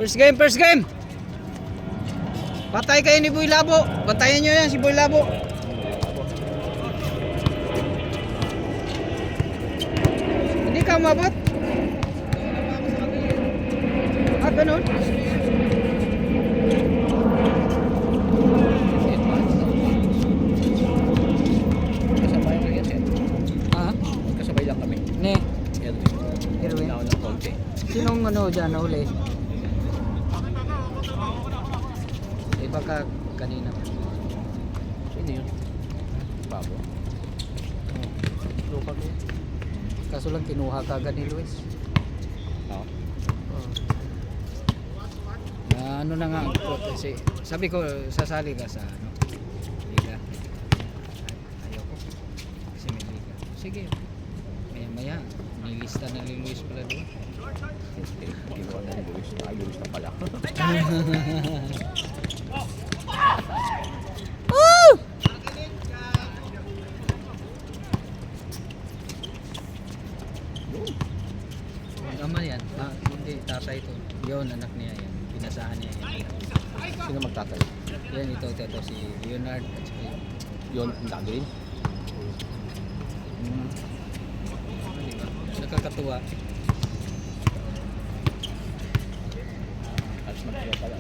First game, first game. Patay kayo ni Boy Labo. Patayin nyo yan si Boy Labo. Hindi ka umabot? Ah, ganun? Kasabay lang yan, sir. Ah? Kasabay lang kami. Ne. Erwin. Naon ng konti. Sinong ano dyan nahuli? Iba ka kanina. Sino yun? Babo. Lupa ko. Kaso lang kinuha ka agad ni Luis. Oo. Ano na nga kasi sabi ko sasali ka sa ano liga. Ayoko kasi may liga. Sige, maya maya nilista na ni Luis pala doon. Hindi ko na Luis. Luis na pala. Woo! Ama yan, hindi tatay ito. Yun anak niya yan. Pinasahan niya yan. Sino magtatay? Yan ito si Leonard at saka Yun, ang gagawin. diba? Nakakatuwa. At magkaya pala.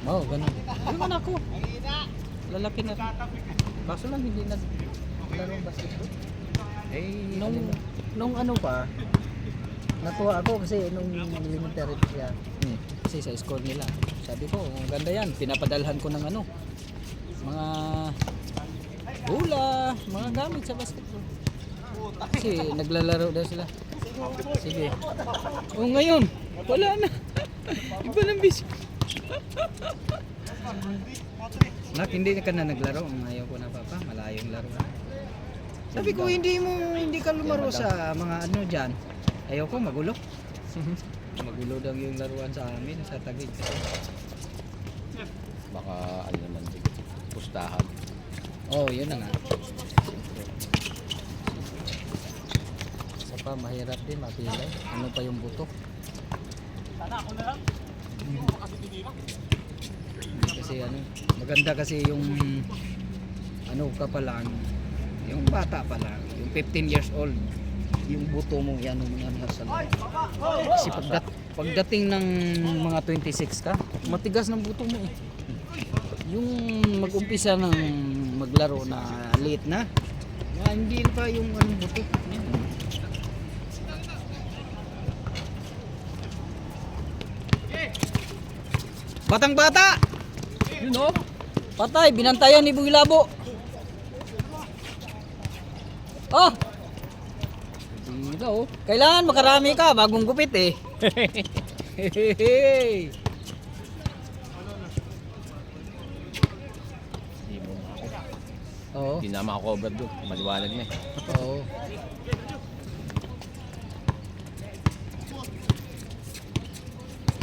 Oo, ganun. Ano man ako? Lalaki na. Baso lang hindi na larong basketball. Eh, Nung ano pa, natuwa ako kasi nung elementary pa siya. Kasi sa school nila. Sabi ko, ang ganda yan. Pinapadalhan ko ng ano, mga hula, mga gamit sa basketball. Kasi naglalaro daw sila. Sige. O ngayon, wala na. Iba ng bis. Nak, hindi ka na naglaro. Ayaw ko na papa, malayong laro na. Sabi ko, hindi ka lumaro sa mga ano dyan. Ayaw ko, magulo. Magulo daw yung laruan sa amin, sa Taguig. baka ano naman din. Pustahan. Oh, yun na nga. Isa pa, mahirap din mapilay. Ano pa yung buto? Sana ako na lang. Kasi ano, maganda kasi yung ano ka pa lang, yung bata pa lang, yung 15 years old, yung buto mo yan mo yan sa loob. Kasi pagdating ng mga 26 ka, matigas ng buto mo eh. Yung mag-umpisa ng maglaro na late na, hindi pa yung ano buto. Batang bata! You know? Patay, binantayan ni Boy Labo. Oh! Dito oh. Kailangan makarami ka, bagong gupit eh. Hehehe. Hindi mo ako. Oo. Hindi na makakover doon. Maliwanag na eh. Oo.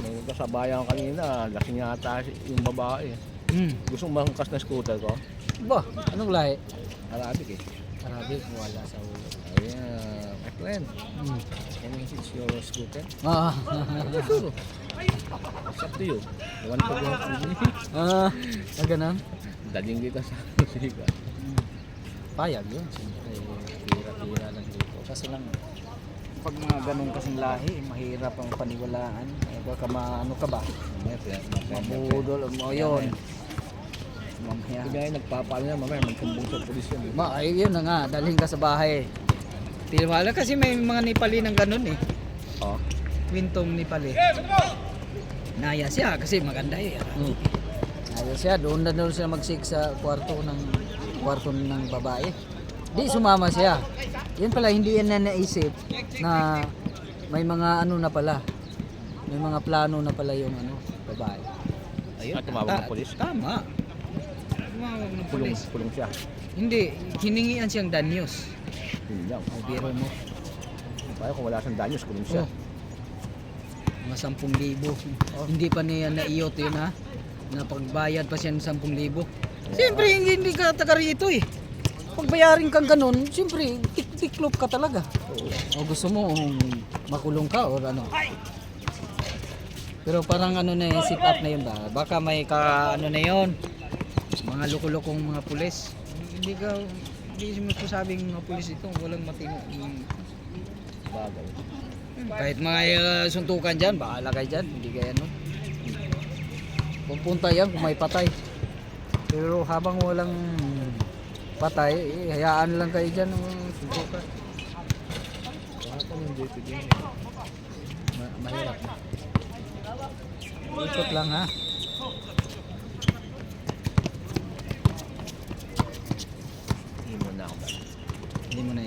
Nung kasabayan ko kanina, lasing yata yung babae. Gusto mong mangkas na scooter ko? Ba, anong lahi? Arabic eh. Arabic, wala sa ulo. Ayan, my friend. Can I fix your scooter? Ah, Sure. It's up to you. Iwan ko buhat ko din. ganun? Daling dito sa siga. Payag yun. Siyempre, tira-tira lang dito. Kasi lang, pag mga ganun kasing lahi, mahirap ang paniwalaan. Eh, baka ano ka ba? Mabudol mo yun. Mamaya. Kaya nagpapalo na mamaya magsumbong sa pulis yun. Ayun na nga, dalhin ka sa bahay. Tiwala kasi may mga Nepali ng ganun eh. Oh. Kwintong Nepali. Naya siya kasi maganda eh. Naya siya, doon na doon siya magsik sa kwarto ng babae. Di sumama siya. Yan pala, hindi yan na naisip na may mga ano na pala. May mga plano na pala yung ano, babae. Ayun, tumawag ng pulis. Tama. Tumawag ng pulis. Kulong siya. Hindi, hiningian siyang danyos. Yun lang. O biro mo. Kaya kung wala siyang danyos, kulong siya. Oh. Mga 10,000. Hindi pa niya naiyot yun ha. Napagbayad pa siya ng 10,000. Siyempre hindi ka taga rito eh. Pag bayarin kang ganun, siyempre tiklop ka talaga. O gusto mo makulong ka o ano. Pero parang ano na yun, sit up na yun ba? Baka may ano na yun. Mga loko-lokong mga pulis. Hindi mo sabing mga pulis ito, walang matino. Bagay. Kahit mga suntukan dyan, bahala kayo dyan. Hindi kayo ano. Pupunta yan kung may patay. Pero habang walang patay, hayaan lang kayo dyan ng suntukan. Bakit yung dito din? Mahirap na. Ikot lang ha. Hindi mo na ako ba? Hindi mo na.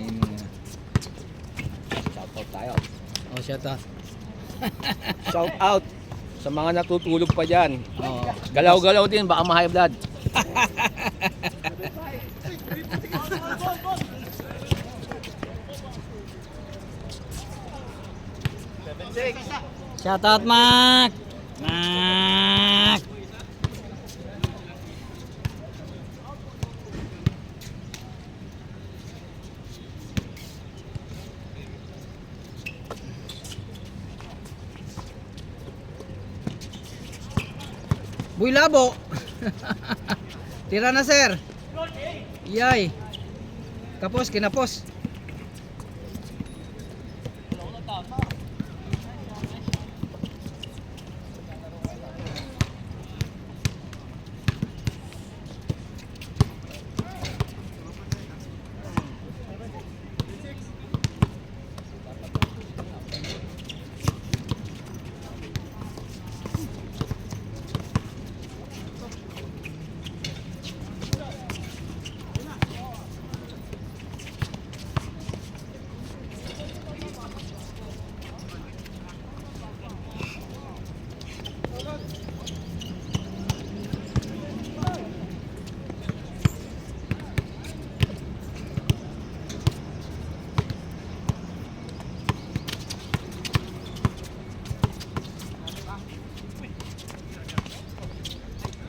Shoutout tayo. Oh, shut up. Shout out sa mga natutulog pa dyan. Oo. Galaw-galaw din, baka ma-high blood. Shout out, Mac! Mac! Buy labo! Tira na, sir! Yay! Kapos, kinapos!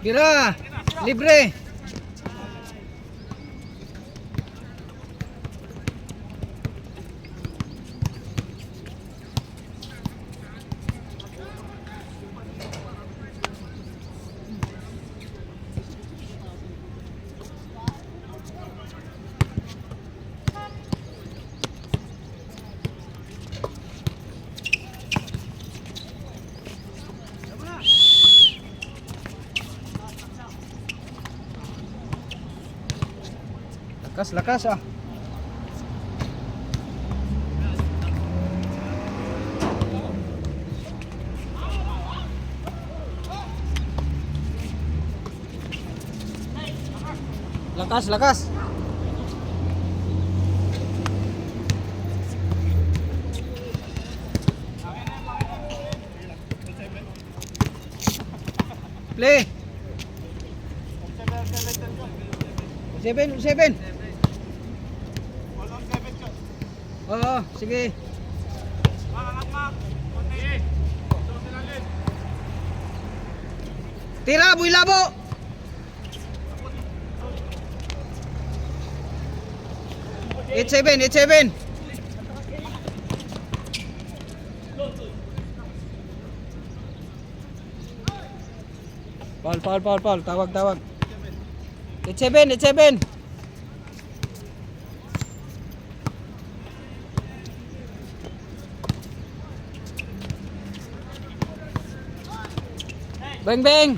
Tira! Libre! Lakas, lakas ah. Lakas, lakas. Play. 7. Oo, sige. Tira, Buy Labo. Eight seven. Paul. Tawag. 8-7. Beng.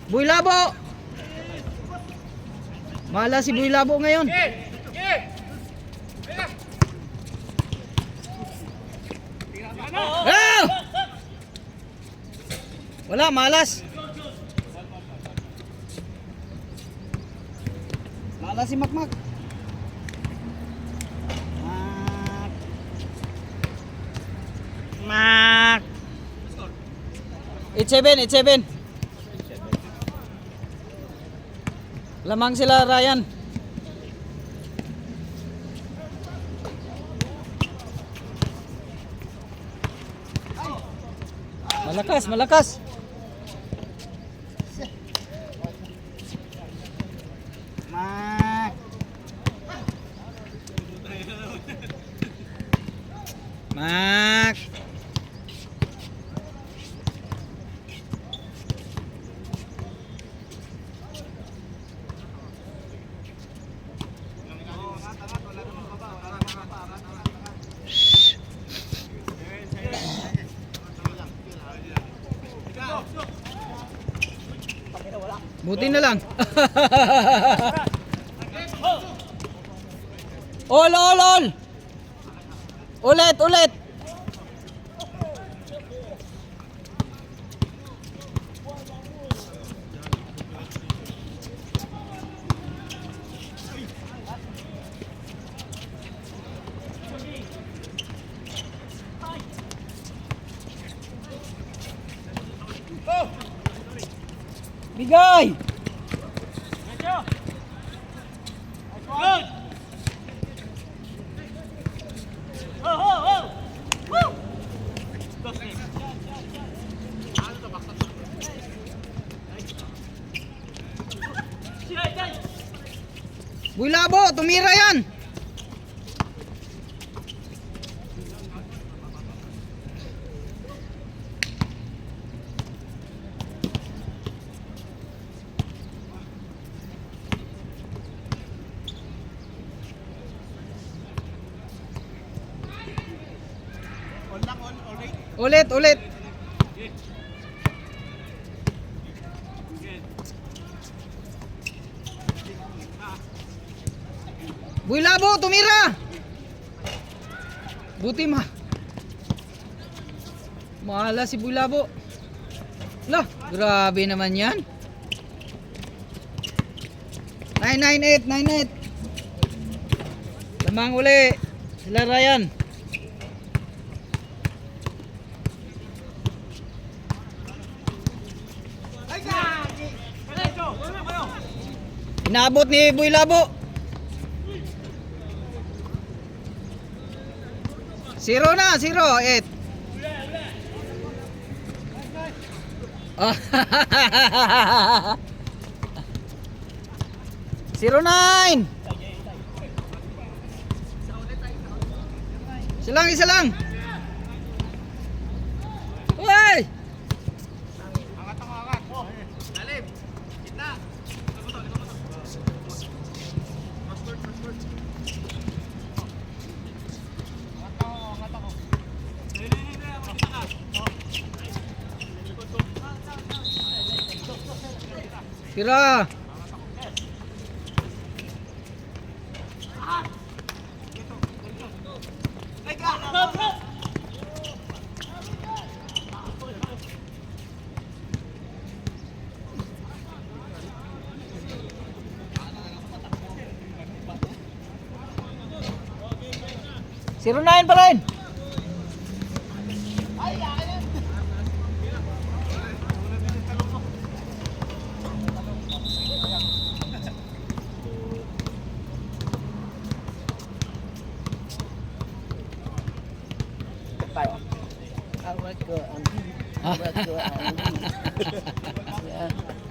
Buy Labo. Mahala si Buy Labo ngayon. Ah! Wala, malas. Malas si Makmak. Mak. 8-7. Lamang sila, Ryan. Malakas. Mak. Buti na lang. All. Ulit. Bigay! Good! Oh! Woo! Boy Labo, tumira yan! Ulit. Boy Labo, tumira! Buti mahala si Boy Labo. Lah, grabe naman yan. 998. Lamang uli. Sila Ryan. Inaabot ni Boy Labo. 0-8. Oh. 0-9. Isa lang. Uy! Tira. Zero 9 pa rin.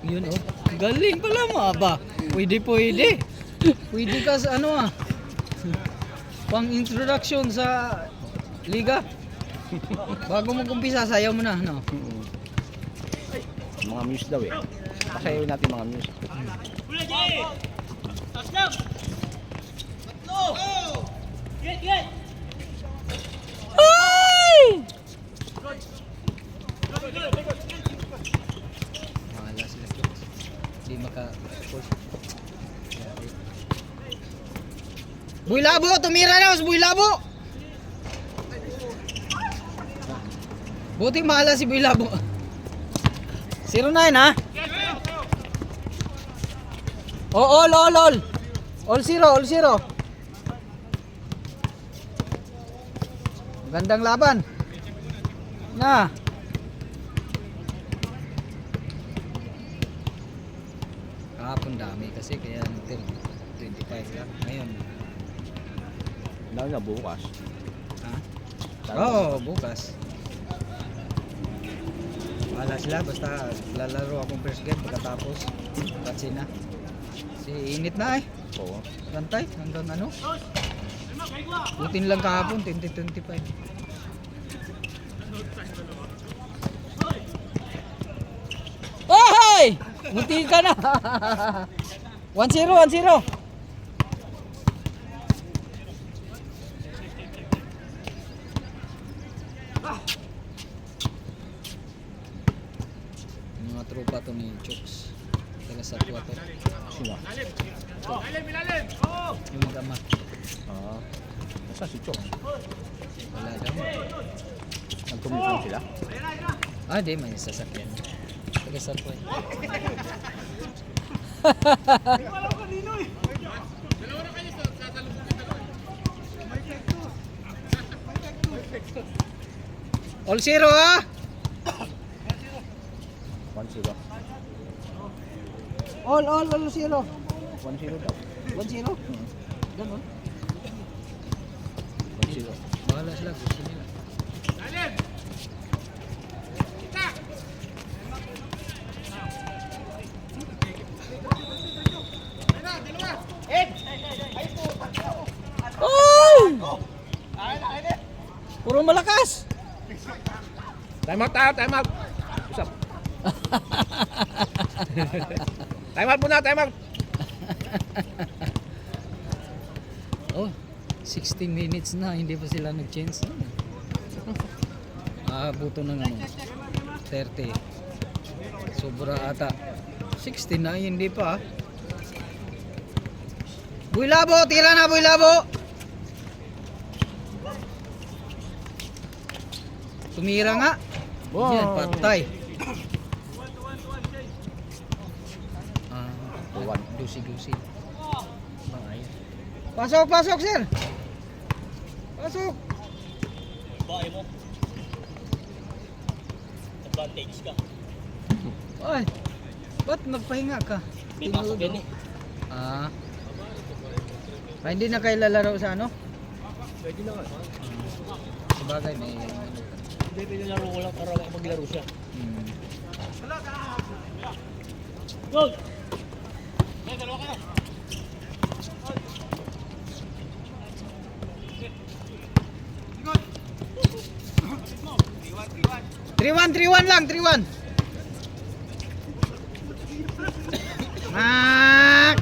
Yun oh. Galing pala mo ba? Pwede. Pwede ka sa ano ah. Pang introduction sa liga. Bago mo kumpisa, sayaw mo na, no? Mga muse daw eh. Pasayaw natin mga muse. Touchdown! Get! Ay! Mahala sila. Hindi maka-push. Boy Labo, tumira na si Boy Labo. Buti mahala si Boy Labo. 0-9 ha? Oh, all. All zero. Magandang laban. Na. Kahapon dami kasi kaya 25 lang. Ngayon. Lalo na bukas. Ha? Oo, bukas. Wala sila, basta lalaro akong first game pagkatapos patsin na. Si init na eh. Oo. Bantay hanggang ano? Butin lang kahapon, 20-25. Hoy! Buti ka na. 1-0. Mga tropa to ni Chooks. Taga Satwa to. Sino? Yung mag-ama. Ah. Nasaan si Chok? Wala daw. Nagtumitan sila? Ah, di. May sasakyan. Taga Satwa. All zero ah! 1-0. All zero. 1-0 daw. 1-0? Ganun. 1-0. Bahala sila. Gusto nila. Oh! Puro malakas. Time out tayo, time out. Usap. Time out muna, time out. Oh, 60 minutes na, hindi pa sila nag-change. Buto ng ano, 30. Sobra ata. 60 na, hindi pa. Boy Labo, tira na Boy Labo. Tumira nga. Wow. Yan, patay. Tuwan. Dusi-dusi. Pasok, sir. Pasok. Bae mo. Advantage ka. Ay, ba't nagpahinga ka? May pasok yan eh. Hindi na kayo lalaro sa ano? Pwede na nga. Sabagay, may... Hindi, pinalaro ko lang para maglaro siya. Go! Dalawa ka na. 3-1 lang, 3-1. Mak!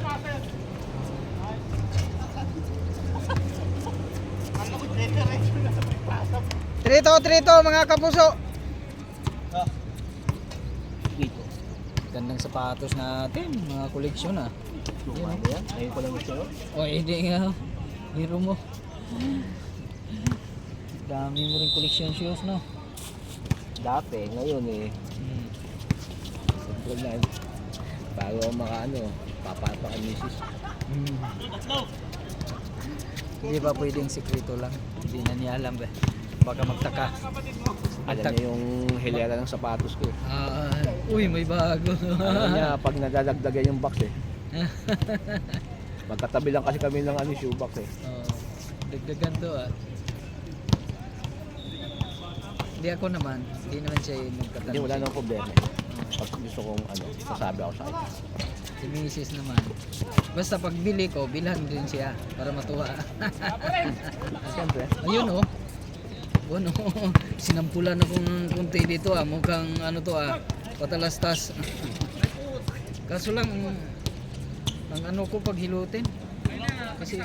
3-2 mga kapuso. Gandang sapatos natin, mga koleksyon ah. Luma mo yan? Ngayon ko lang gusto yun? O hindi nga, hero mo. Dami mo rin koleksyon shoes no. Dati, ngayon eh. Siyempre na, bago ako makaano, papapa ka misis. Let's go! Hindi ba pwedeng sekreto lang? Hindi na niya alam ba? Baka magtaka. Alam niya yung hilera ng sapatos ko. Uy, may bago. Alam niya, pag nadadagdagan yung box eh. Magkatabi lang kasi kami ng shoe box eh. Dagdagan to ah. Hindi ako naman. Hindi naman siya yung nagkatanong. Hindi, wala nang problema. Pag gusto kong sasabi ako sa kanya. Si Mrs. naman. Basta pag bili ko, bilhan din siya para matuwa. Siyempre. Ayun oh. Ano, sinampulan akong kunti dito ah. Mukhang ano to ah, patalastas. Kaso lang, ang ano ko pag hilutin. Kasi,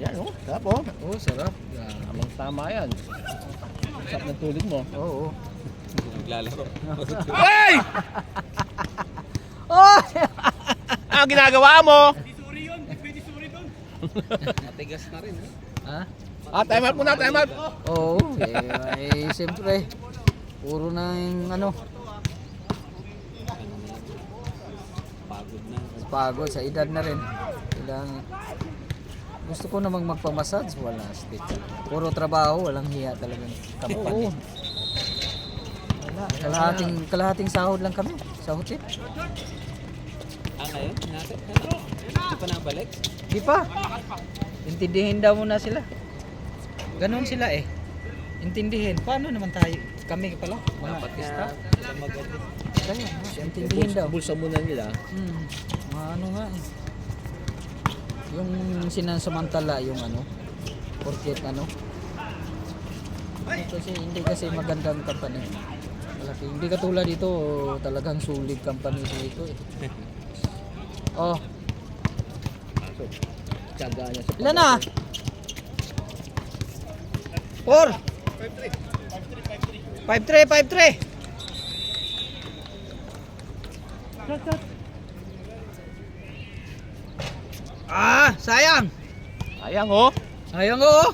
Yan oh, sarap oh. oh sarap. Tamang tama yan. Sarap ng tulog mo. Oo. Naglalaro. Hey! Oh! Ang ginagawa mo? Suri yun! Pwede suri doon! Matigas na rin Ha? Time out muna, time out. Oo. Siyempre, puro na yung ano. Pagod na. Pagod sa edad na rin. Kailangan. Gusto ko namang magpamassage, wala stick. Puro trabaho, walang hiya talagang company. Wala. Kalahating sahod lang kami sa hotel. Ngayon? Natin? Hindi pa nabalik? Di pa. Intindihin daw muna sila. Ganon sila eh. Intindihin. Paano naman tayo? Kami pala. Mga artista. Kaya, intindihin daw. Bulsa muna nila. Mga ano nga eh. Yung sinasamantala yung ano. Porket ano. Kasi hindi kasi magandang company. Malaki. Hindi katulad dito talagang solid company dito eh. Oh. So, tiyaga niya sa Ilan na? 4 5-3 Ah, sayang. Sayang oh. Sayang oh.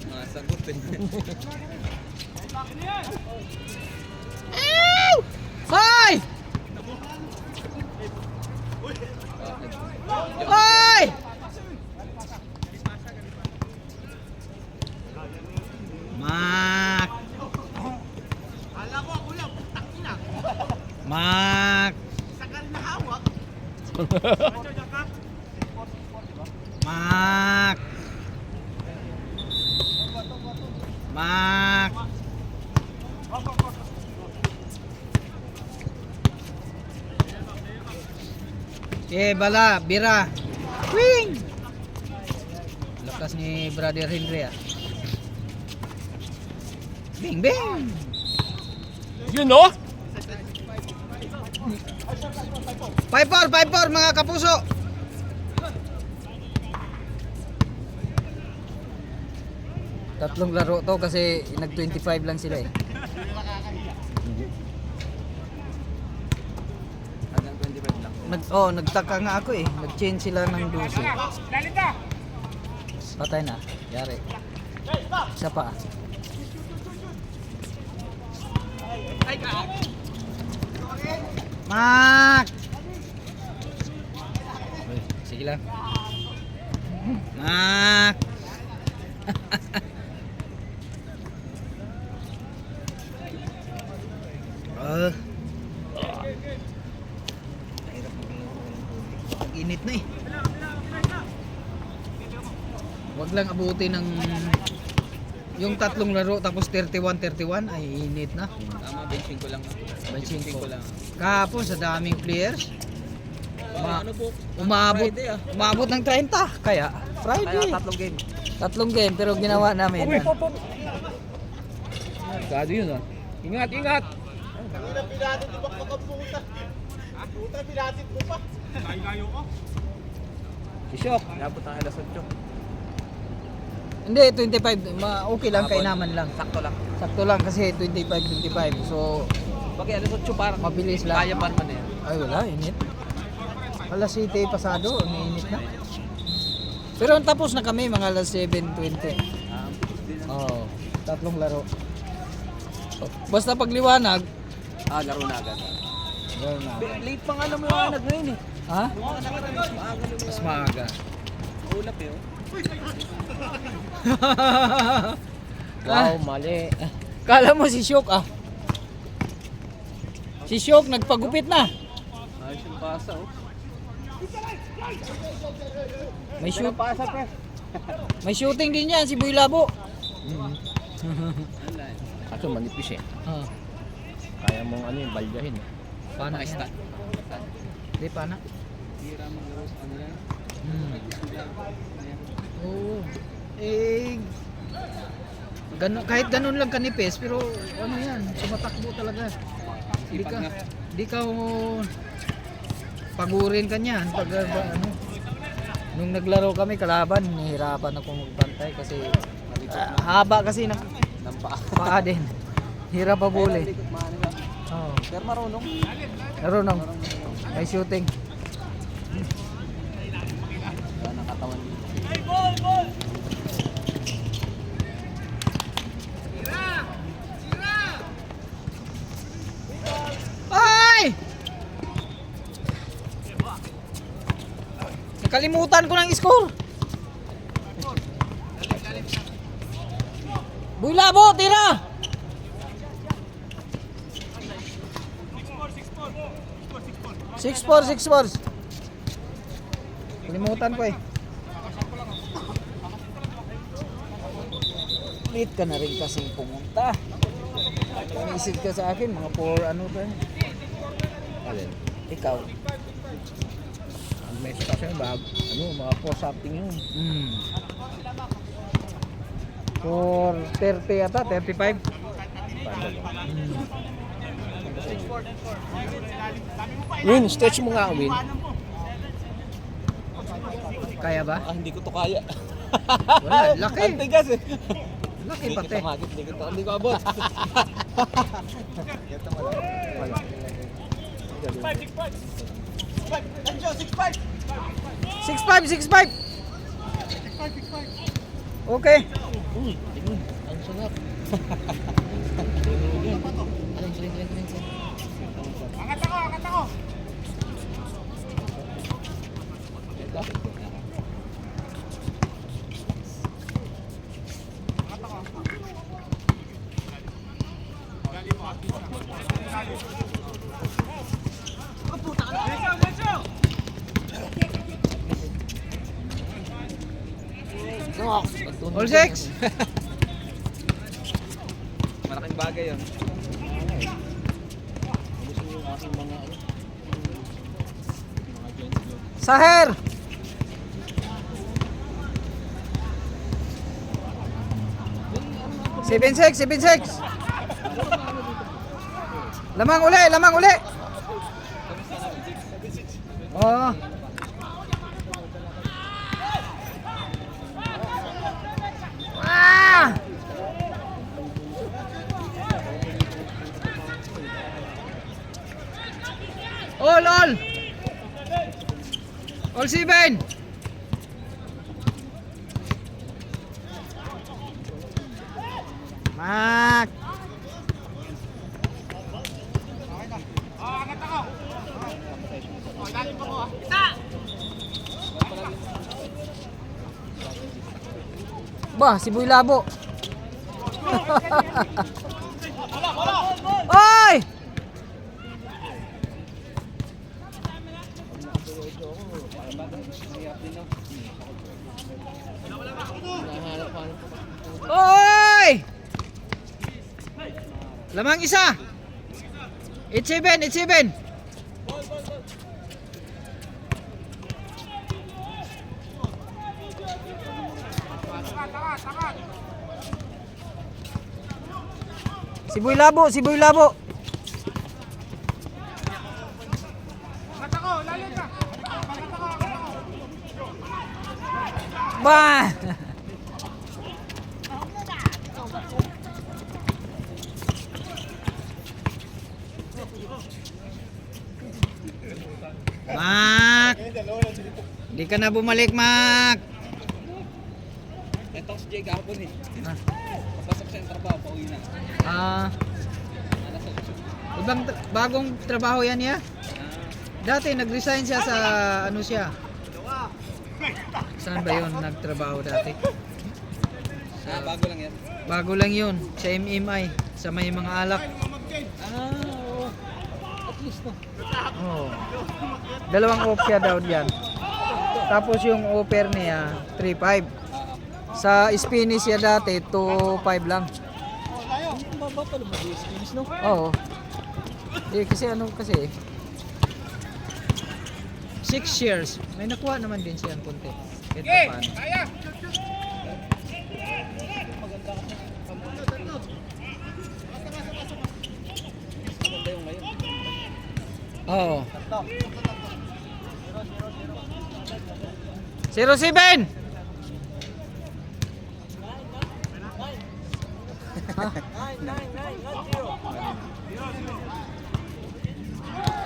Mga sagot eh. Hoy! Hoy! Mak. Mak. Mak. Mak. Okay, bala, bira. Wing! Lakas ni Brother Henry ah. Bing, bing! Yun oh. 5-4 mga kapuso. Tatlong laro to kasi nag 25 lang sila eh. Hanggang 25 lang. Nagtaka nga ako eh. Nag-change sila ng 12. Patay na. Yari. Isa pa. Mak! Sige lang. Mak! Init na eh. Wag lang abutin ng yung tatlong laro tapos 31-31 ay init na. Tama, benching ko lang. Benching ko. ko lang. Kahapon sa daming players, Ano po? umabot Friday, ah. umabot ng 30 kaya Friday. Kaya tatlong game. Tatlong game pero ginawa namin. Kado yun ah. Ingat, ingat. Isyok. Nabot ang alas 8. Hindi 25 okay lang kainaman lang. Sakto lang. Sakto lang kasi 25. So Bakit alas 8 parang mabilis lang. kaya pa naman eh. Ay wala, init. Alas 7 pasado, init na. Pero tapos na kami mga alas 7:20. Oo, tatlong laro. Basta pagliwanag, Laro na agad. laro na. Late pa nga naman yung anak ngayon eh. Ha? Yung mga anak mas maaga naman. Mas maaga. Ulap eh. Wow, mali. Kala mo si Syok ah. Si Syok nagpagupit na. Ayos yung pasa oh. May shoot, Pasa pre. may shooting din yan si Boy Labo. Kaso manipis eh. Ah, Kaya mong ano yung balyahin eh. paano Mga yan? stat. Di paano? Tira mga laro sa kanila. Oo. Eh kahit ganun lang kanipis pero ano yan, sumatakbo talaga. Hindi ka Sipag nga. hindi ka pagurin ka niyan pag ano. Nung naglaro kami kalaban, nahihirapan ako magbantay kasi haba kasi ng Nampa. paa din. Hirap pa buli. Likod maano lang. Oo. Pero marunong. Marunong. May shooting. Wala nakatawan. Ay! Nakalimutan ko ng score. Boy Labo, tira! 6-4. Kalimutan ko eh. Late ka na rin kasing pumunta. Inisip ka sa akin, mga 4 ano ba? Alin? Ikaw. Ang mesa kasi mga 4 something yun. 4:30 ata, 35. Win, stretch mo nga, Win. Kaya ba? Hindi ko to kaya. Wala, laki. Ang tigas eh. Laki Hindi pati. kita makit, hindi ko abot. Wala. 6'5", 6'5". Okay. Uy, tingin. Ang sarap. All 6. Malaking bagay yun. Gusto niyo yung aking mga ano? Mga gents doon. Saher. Seven six. Lamang uli. Oh. Ah! All 7. Mak. Bah, si Boy Labo. Oy! Oy! Lamang isa. 8-7. Si Boy Labo. Bah! Mak! Di ka na bumalik, Mak! Ito si Jay kahapon eh. Ah. Pasok siya yung trabaho, pauwi na. Bagong trabaho yan niya? Dati nag-resign siya sa ano siya? Saan ba 'yon nagtrabaho dati? Bago lang yan. Bago lang 'yun sa MMI sa may mga alak. Oo. At least no. Oh. Dalawang off siya daw diyan. Tapos yung offer niya 3.5. Sa Spanish siya dati 2.5 lang. Baba pa naman yung skills no? Oo. Kasi 6 shares. May nakuha naman din siya ng konti. Kahit paano. Maganda yung ngayon. Oo. 07.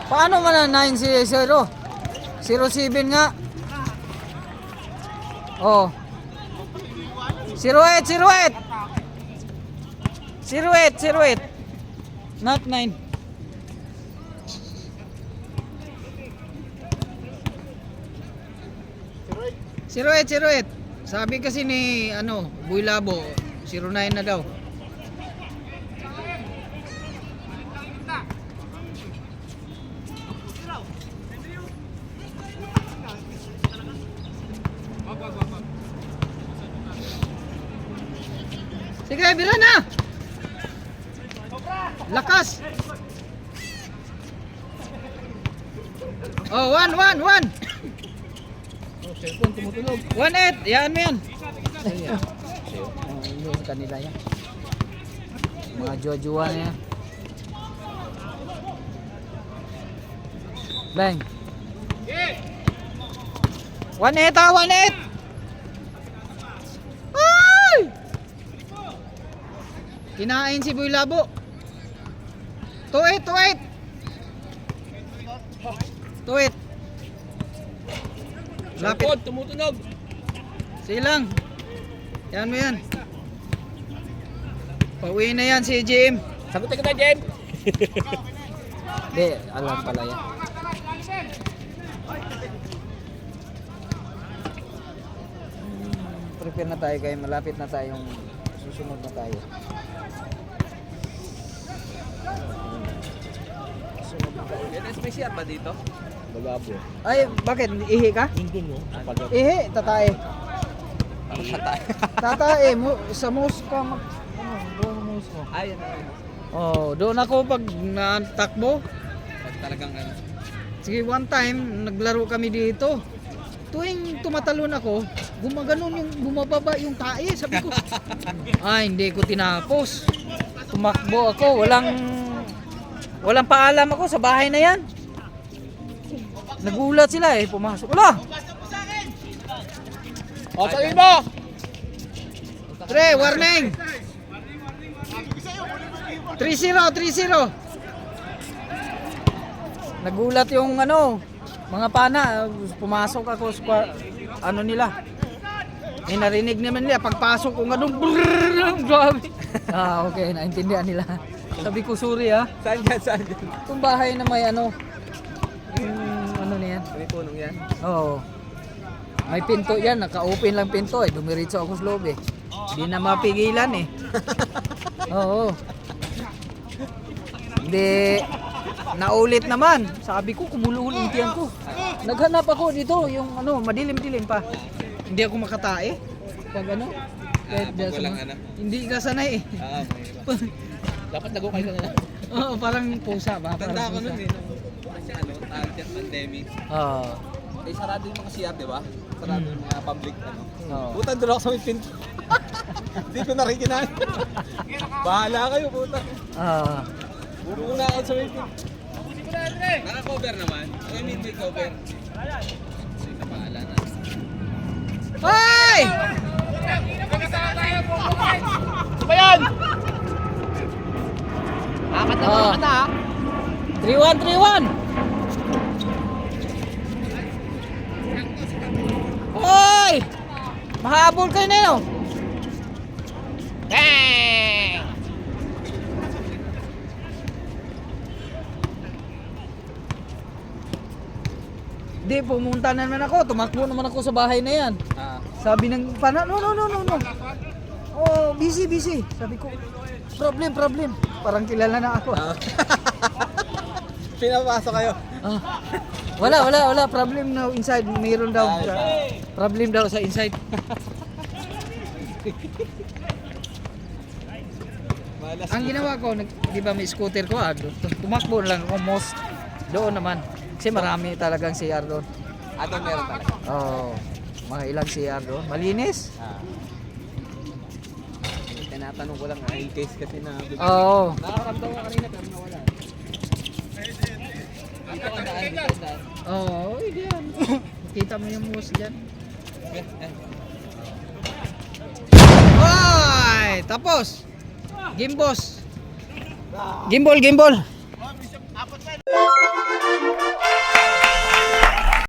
Paano man na 9 si 0? 07 nga. Oh. 08. 08. Not 9. Zero eight. Sabi kasi ni Boy Labo, 09 na daw. Sige, bira na! Lakas! Oh, 1. Oh, cellphone tumutulog. 1-8, yan mo yan. Ayan. Yun kanila yan. Mga jowa-jowa na yan. Bang. 1-8 ha, 1-8. Kinain si Boy Labo. Tuit, tuit. Tuit. Lapit. Lapit, tumutunog. Silang. Yan mo yan. Pauwi na yan si Jim. Sagutin kita, Jen. Hindi, alam pala yan. Prepare na tayo kayo, malapit na tayong susunod na tayo. Susunod na tayo. NSPCR ba dito? Malabo. Ay, bakit? Ihi ka? Hindi mo. Kapag Ihi, tatae. Parang tatay. Tatae, sa mouse ka mag... Ano, doon ang mouse mo. Ay, yan na. Oh, doon ako pag natakbo. Pag talagang ano. Sige, one time, naglaro kami dito. Tuwing tumatalon ako, gumaganon yung bumababa yung tae. Sabi ko, ay, hindi ko tinapos. Tumakbo ako, walang paalam ako sa bahay na yan. Nagulat sila eh, pumasok. Wala! O, sabihin mo! Pre, warning! 3-0. Nagulat yung ano, mga pana, pumasok ako sa ano nila. May narinig naman nila, pagpasok ko nga doon, grabe. Okay, naintindihan nila. Sabi ko, sorry Saan yan? Saan yan? Itong bahay na may ano, yung ano na yan. May punong yan. Oo. May pinto yan, naka-open lang pinto eh. Dumiritso ako sa loob eh. Hindi na mapigilan eh. Oo. Hindi, naulit naman. Sabi ko, kumuluhol yung tiyan ko. Naghanap ako dito, yung ano, madilim-dilim pa. Hindi ako makatae. Pag ano, kahit pag sa walang mga- ano. hindi ka sanay eh. Dapat nagukay ka na. Oo, parang pusa ba? Tanda Parang ko pusa. nun eh. Kasi ano, target pandemic. Oo. Eh, sarado yung mga CR, di ba? Sarado yung mga public, ano. Oo. Putan, doon ako sa may pinto. Hindi ko nakikinan. Bahala kayo, putan. Ah. Bubuna ako sa may pinto. Naka-cover naman. I mean, may cover. Kasi kapahala na. Hoy! Ano ba yan? Akat na mga kata ha? 3-1. Hoy! Mahabol kayo na yun. Bang! Di, pumunta na naman ako. Tumakbo naman ako sa bahay na yan. Sabi ng pana, no. Oh, busy. Sabi ko, problem. Parang kilala na ako. Pinapasok kayo. Ah. Wala. Problem na inside. Mayroon daw. Problem daw sa inside. Malas. Ang ginawa ko, di ba may scooter ko, tumakbo lang ako most doon naman. Kasi marami talagang CR doon. Ato meron talaga. Oo. Mga ilang CR doon. Malinis? Tinatanong ko lang in case kasi na Oo. nakakaramdam ko kanina pero nawala. Dito ka daan. Oo, hindi yan. Kita mo yung moose dyan. Hoy! Tapos! Gimbos! Gimbal!